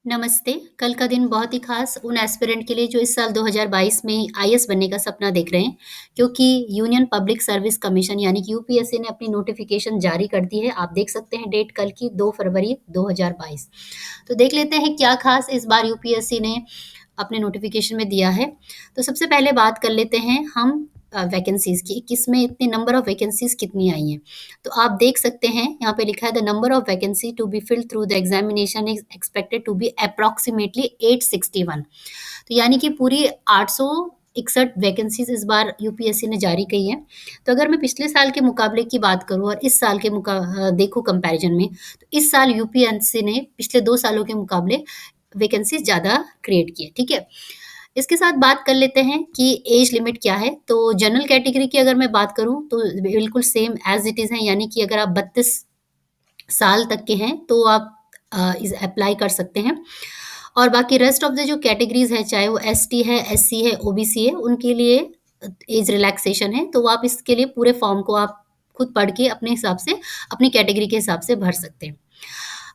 नमस्ते। कल का दिन बहुत ही ख़ास उन एस्पिरेंट के लिए जो इस साल 2022 में आईएएस बनने का सपना देख रहे हैं, क्योंकि यूनियन पब्लिक सर्विस कमीशन यानी कि यूपीएससी ने अपनी नोटिफ़िकेशन जारी कर दी है। आप देख सकते हैं डेट कल की 2 फरवरी 2022। तो देख लेते हैं क्या ख़ास इस बार यूपीएससी ने अपने नोटिफ़िकेशन में दिया है। तो सबसे पहले बात कर लेते हैं हम वैकेंसीज़ की, किसमें इतने नंबर ऑफ वैकेंसीज़ कितनी आई हैं। तो आप देख सकते हैं यहाँ पे लिखा है the number of vacancy to be filled through the examination is expected to be approximately 861। तो यानी कि पूरी 861 वैकेंसीज इस बार यूपीएससी ने जारी की है। तो अगर मैं पिछले साल के मुकाबले की बात करूं और इस साल के देखूं कंपैरिजन में, तो इस साल यूपीएससी ने पिछले 2 सालों के मुकाबले वैकेंसीज ज़्यादा क्रिएट की है। ठीक है, इसके साथ बात कर लेते हैं कि एज लिमिट क्या है। तो जनरल कैटेगरी की अगर मैं बात करूं तो बिल्कुल सेम एज इट इज़ है, यानी कि अगर आप 32 साल तक के हैं तो आप इस अप्लाई कर सकते हैं। और बाकी रेस्ट ऑफ द जो कैटेगरीज है, चाहे वो एसटी है, एससी है, ओबीसी है, उनके लिए एज रिलैक्सेशन है। तो आप इसके लिए पूरे फॉर्म को आप खुद पढ़ के अपने हिसाब से, अपनी कैटेगरी के हिसाब से भर सकते हैं।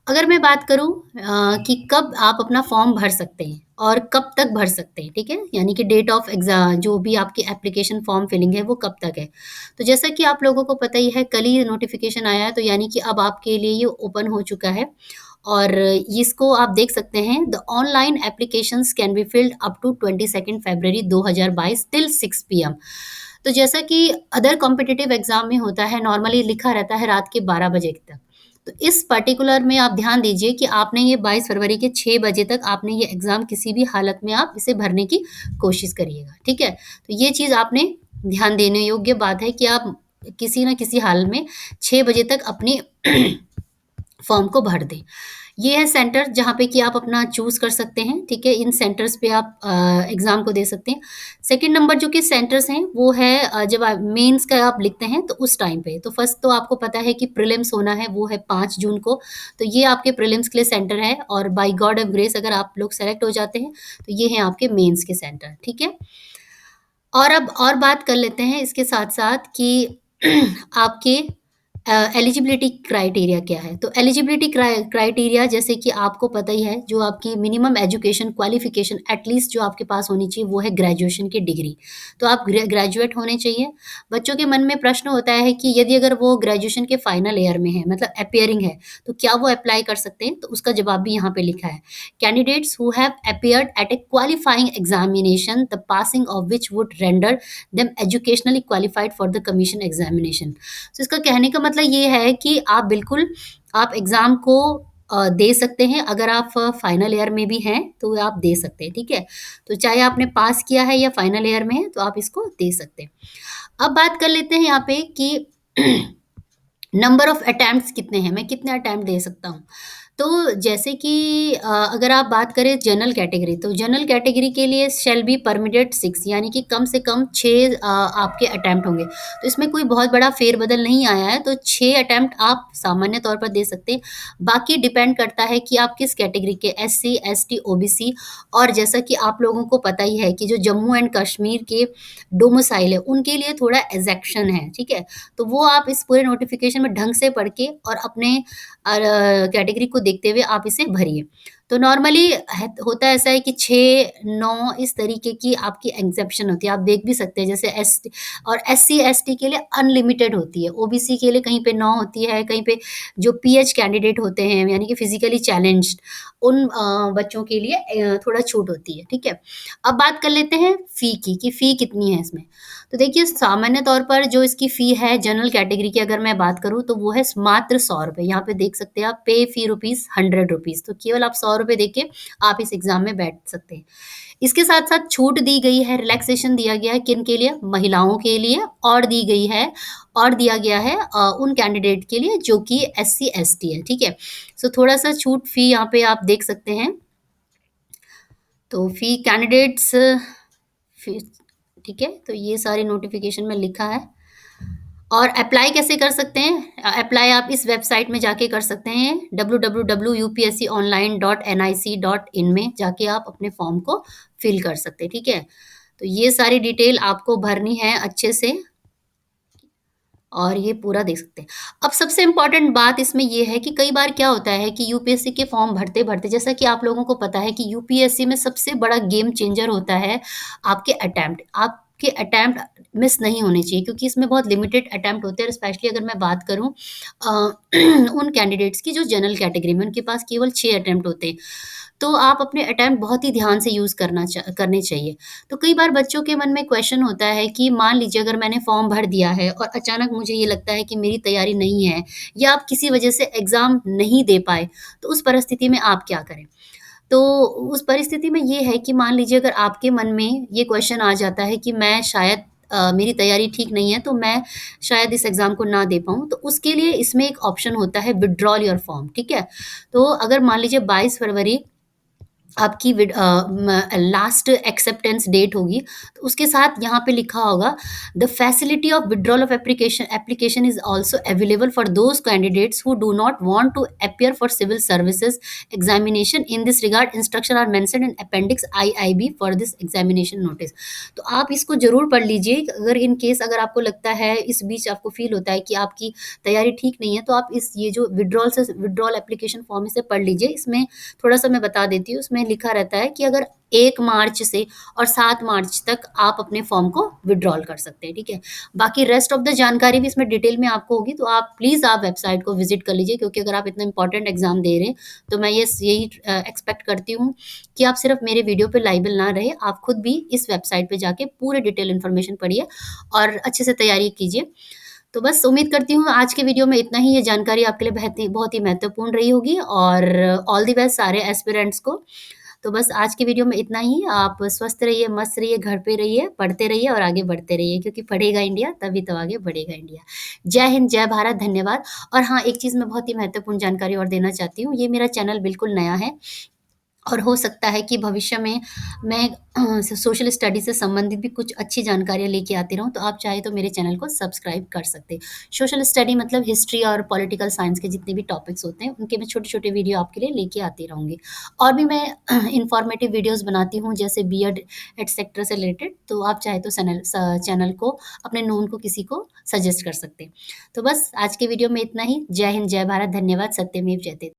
अगर मैं बात करूँ कि कब आप अपना फॉर्म भर सकते हैं और कब तक भर सकते हैं, ठीक है? यानी कि डेट ऑफ जो भी आपकी एप्लीकेशन फॉर्म फिलिंग है, वो कब तक है? तो जैसा कि आप लोगों को पता ही है, कल ही नोटिफ़िकेशन आया है, तो यानी कि अब आपके लिए ये ओपन हो चुका है और इसको आप देख सकते हैं। The online applications can be filled up to 22 February 2022 till 6 PM. तो जैसा कि अदर कॉम्पिटिटिव एग्ज़ाम में होता है, नॉर्मली लिखा रहता है रात के 12 बजे तक। तो इस पर्टिकुलर में आप ध्यान दीजिए कि आपने ये 22 फरवरी के 6 बजे तक आपने ये एग्ज़ाम किसी भी हालत में आप इसे भरने की कोशिश करिएगा, ठीक है? तो ये चीज़ आपने ध्यान देने योग्य बात है कि आप किसी न किसी हाल में 6 बजे तक अपनी फॉर्म को भर दें। ये है सेंटर जहाँ पे कि आप अपना चूज़ कर सकते हैं, ठीक है? इन सेंटर्स पे आप एग्ज़ाम को दे सकते हैं। सेकंड नंबर जो कि सेंटर्स हैं, वो है जब आप मेंस का आप लिखते हैं तो उस टाइम पे। तो फर्स्ट तो आपको पता है कि प्रीलिम्स होना है, वो है 5 जून को। तो ये आपके प्रीलिम्स के लिए सेंटर है और बाय गॉड ऑफ ग्रेस अगर आप लोग सेलेक्ट हो जाते हैं, तो ये हैं आपके मेंस के सेंटर, ठीक है? और अब और बात कर लेते हैं इसके साथ-साथ कि आपके एलिजिबिलिटी क्राइटेरिया क्या है? तो एलिजिबिलिटी क्राइटेरिया जैसे कि आपको पता ही है, जो आपकी मिनिमम एजुकेशन क्वालिफ़िकेशन एटलीस्ट जो आपके पास होनी चाहिए, वो है ग्रेजुएशन की डिग्री। तो आप ग्रेजुएट होने चाहिए। बच्चों के मन में प्रश्न होता है कि यदि अगर वो ग्रेजुएशन के फाइनल ईयर में है, मतलब अपीयरिंग है, तो क्या वो अप्लाई कर सकते हैं? तो उसका जवाब भी यहाँ पे लिखा है। Candidates who have appeared at a qualifying examination, the passing of which would render them educationally qualified for the commission examination. तो इसका कहने का मतलब ये है कि आप बिल्कुल आप एग्ज़ाम को दे सकते हैं। अगर आप फाइनल ईयर में भी हैं, तो आप दे सकते हैं, ठीक है? तो चाहे आपने पास किया है या फाइनल ईयर में है, तो आप इसको दे सकते हैं। अब बात कर लेते हैं यहाँ पे कि नंबर ऑफ अटेम्प्ट्स कितने हैं, मैं कितने अटेम्प्ट दे सकता हूँ। तो जैसे कि अगर आप बात करें जनरल कैटेगरी, तो जनरल कैटेगरी के लिए शैल बी परमिटेड 6, यानी कि कम से कम 6 आपके अटेम्प्ट होंगे। तो इसमें कोई बहुत बड़ा फेरबदल नहीं आया है, तो 6 अटेम्प्ट आप सामान्य तौर पर दे सकते हैं। बाकी डिपेंड करता है कि आप किस कैटेगरी के, एससी, एसटी, ओबीसी। और जैसा कि आप लोगों को पता ही है कि जो जम्मू एंड कश्मीर के डोमिसाइल है, उनके लिए थोड़ा एक्सेप्शन है, ठीक है? तो वो आप इस पूरे नोटिफ़िकेशन में ढंग से पढ़ के और अपने कैटेगरी को देखते हुए आप इसे भरिए। तो नॉर्मली होता ऐसा है कि 6-9 इस तरीके की आपकी एग्जेप्शन होती है। आप देख भी सकते हैं, जैसे एस और एससी एसटी के लिए अनलिमिटेड होती है, ओबीसी के लिए कहीं पे 9 होती है, कहीं पे जो पीएच कैंडिडेट होते हैं यानी कि फिजिकली चैलेंज्ड, उन बच्चों के लिए थोड़ा छूट होती है, ठीक है? अब बात कर लेते हैं फ़ी की, कि फ़ी कितनी है इसमें। तो देखिए, सामान्य तौर पर जो इसकी फ़ी है जनरल कैटेगरी की अगर मैं बात करूँ, तो वो है मात्र ₹100। यहाँ पे देख सकते हैं आप, पे फ़ी रुपीज़ ₹100। तो केवल आप ₹100 देके आप इस एग्ज़ाम में बैठ सकते हैं। इसके साथ-साथ छूट दी गई है, रिलैक्सेशन दिया गया है किन के लिए? महिलाओं के लिए, और दी गई है और दिया गया है उन कैंडिडेट के लिए जो कि एससी, एसटी है, ठीक है? सो थोड़ा-सा छूट फ़ी यहाँ पे आप देख सकते हैं। तो फ़ी कैंडिडेट्स फ़ी, ठीक है? तो ये सारी नोटिफ़िकेशन में लिखा है। और अप्लाई कैसे कर सकते हैं? अप्लाई आप इस वेबसाइट में जाके कर सकते हैं, www.upsconline.nic.in में जाके आप अपने फॉर्म को फिल कर सकते हैं, ठीक है? तो ये सारी डिटेल आपको भरनी है अच्छे से। और ये पूरा देख सकते हैं। अब सबसे इम्पोर्टेंट बात इसमें ये है कि कई बार क्या होता है कि यूपीएससी के फॉर्म भरते-भरते, जैसा कि आप लोगों को पता है कि यूपीएससी में सबसे बड़ा गेम चेंजर होता है आपके अटेम्प्ट। आपके अटेम्प्ट मिस नहीं होने चाहिए, क्योंकि इसमें बहुत लिमिटेड अटेम्प्ट होते हैं, और स्पेशली अगर मैं बात करूँ अ, उन कैंडिडेट्स की जो जनरल कैटेगरी में, उनके पास केवल 6 अटेम्प्ट होते हैं। तो आप अपने अटेम्प्ट बहुत ही ध्यान से यूज़ करने चाहिए। तो कई बार बच्चों के मन में क्वेश्चन होता है कि मान लीजिए अगर मैंने फॉर्म भर दिया है और अचानक मुझे ये लगता है कि मेरी तैयारी नहीं है, या आप किसी वजह से एग्ज़ाम नहीं दे पाए, तो उस परिस्थिति में आप क्या करें? तो उस परिस्थिति में ये है कि मान लीजिए अगर आपके मन में ये क्वेश्चन आ जाता है कि मैं शायद मेरी तैयारी ठीक नहीं है, तो मैं शायद इस एग्ज़ाम को ना दे पाऊँ, तो उसके लिए इसमें एक ऑप्शन होता है विथड्रॉल योर फॉर्म, ठीक है? तो अगर मान लीजिए 22 फरवरी आपकी लास्ट एक्सेप्टेंस डेट होगी, तो उसके साथ यहाँ पे लिखा होगा, the facility of withdrawal of application is also available for those candidates who do not want to appear for civil services examination. In this regard instruction are mentioned in appendix IIB for this examination notice. तो आप इसको जरूर पढ़ लीजिए। अगर in case अगर आपको लगता है, इस बीच आपको फील होता है कि आपकी तैयारी ठीक नहीं है, तो आप इस ये जो विड्रॉल एप्लीकेशन फॉर्म, इसे पढ़ लीजिए। इसमें थोड़ा-सा मैं बता देती हूँ, उसमें लिखा रहता है कि अगर 1 मार्च से और 7 मार्च तक आप अपने फॉर्म को विथड्रॉल कर सकते हैं, ठीक है? बाकी रेस्ट ऑफ द जानकारी भी इसमें डिटेल में आपको होगी, तो आप प्लीज़ आप वेबसाइट को विज़िट कर लीजिए, क्योंकि अगर आप इतना इम्पोर्टेंट एग्ज़ाम दे रहे हैं, तो मैं यही एक्सपेक्ट करती हूँ कि आप सिर्फ़ मेरे वीडियो पे लाइबल ना रहे, आप खुद भी इस वेबसाइट पे जाके पूरे डिटेल इन्फॉर्मेशन पढ़िए और अच्छे से तैयारी कीजिए। तो बस उम्मीद करती हूँ आज के वीडियो में इतना ही, ये जानकारी आपके लिए बहुत ही महत्वपूर्ण रही होगी, और ऑल द बेस्ट सारे एस्पिरेंट्स को। तो बस आज के वीडियो में इतना ही। आप स्वस्थ रहिए, मस्त रहिए, घर पे रहिए, पढ़ते रहिए और आगे बढ़ते रहिए, क्योंकि पढ़ेगा इंडिया तभी तो आगे बढ़ेगा इंडिया। जय हिंद, जय भारत, धन्यवाद। और हाँ, एक चीज़ मैं बहुत ही महत्वपूर्ण जानकारी और देना चाहती हूँ, ये मेरा चैनल बिल्कुल नया है, और हो सकता है कि भविष्य में मैं सोशल स्टडी से संबंधित भी कुछ अच्छी जानकारियाँ लेके आती रहूँ, तो आप चाहे तो मेरे चैनल को सब्सक्राइब कर सकते हैं। सोशल स्टडी मतलब हिस्ट्री और पॉलिटिकल साइंस के जितने भी टॉपिक्स होते हैं, उनके मैं छोटे-छोटे वीडियो आपके लिए लेके आती रहूँगी। और भी मैं इन्फॉर्मेटिव वीडियोज़ बनाती हूँ, जैसे बीएड एटसेक्ट्रा से रिलेटेड, तो आप चाहे तो चैनल को अपने नोन को किसी को सजेस्ट कर सकते हैं। तो बस आज के वीडियो में इतना ही। जय हिंद, जय भारत, धन्यवाद, सत्यमेव जयते।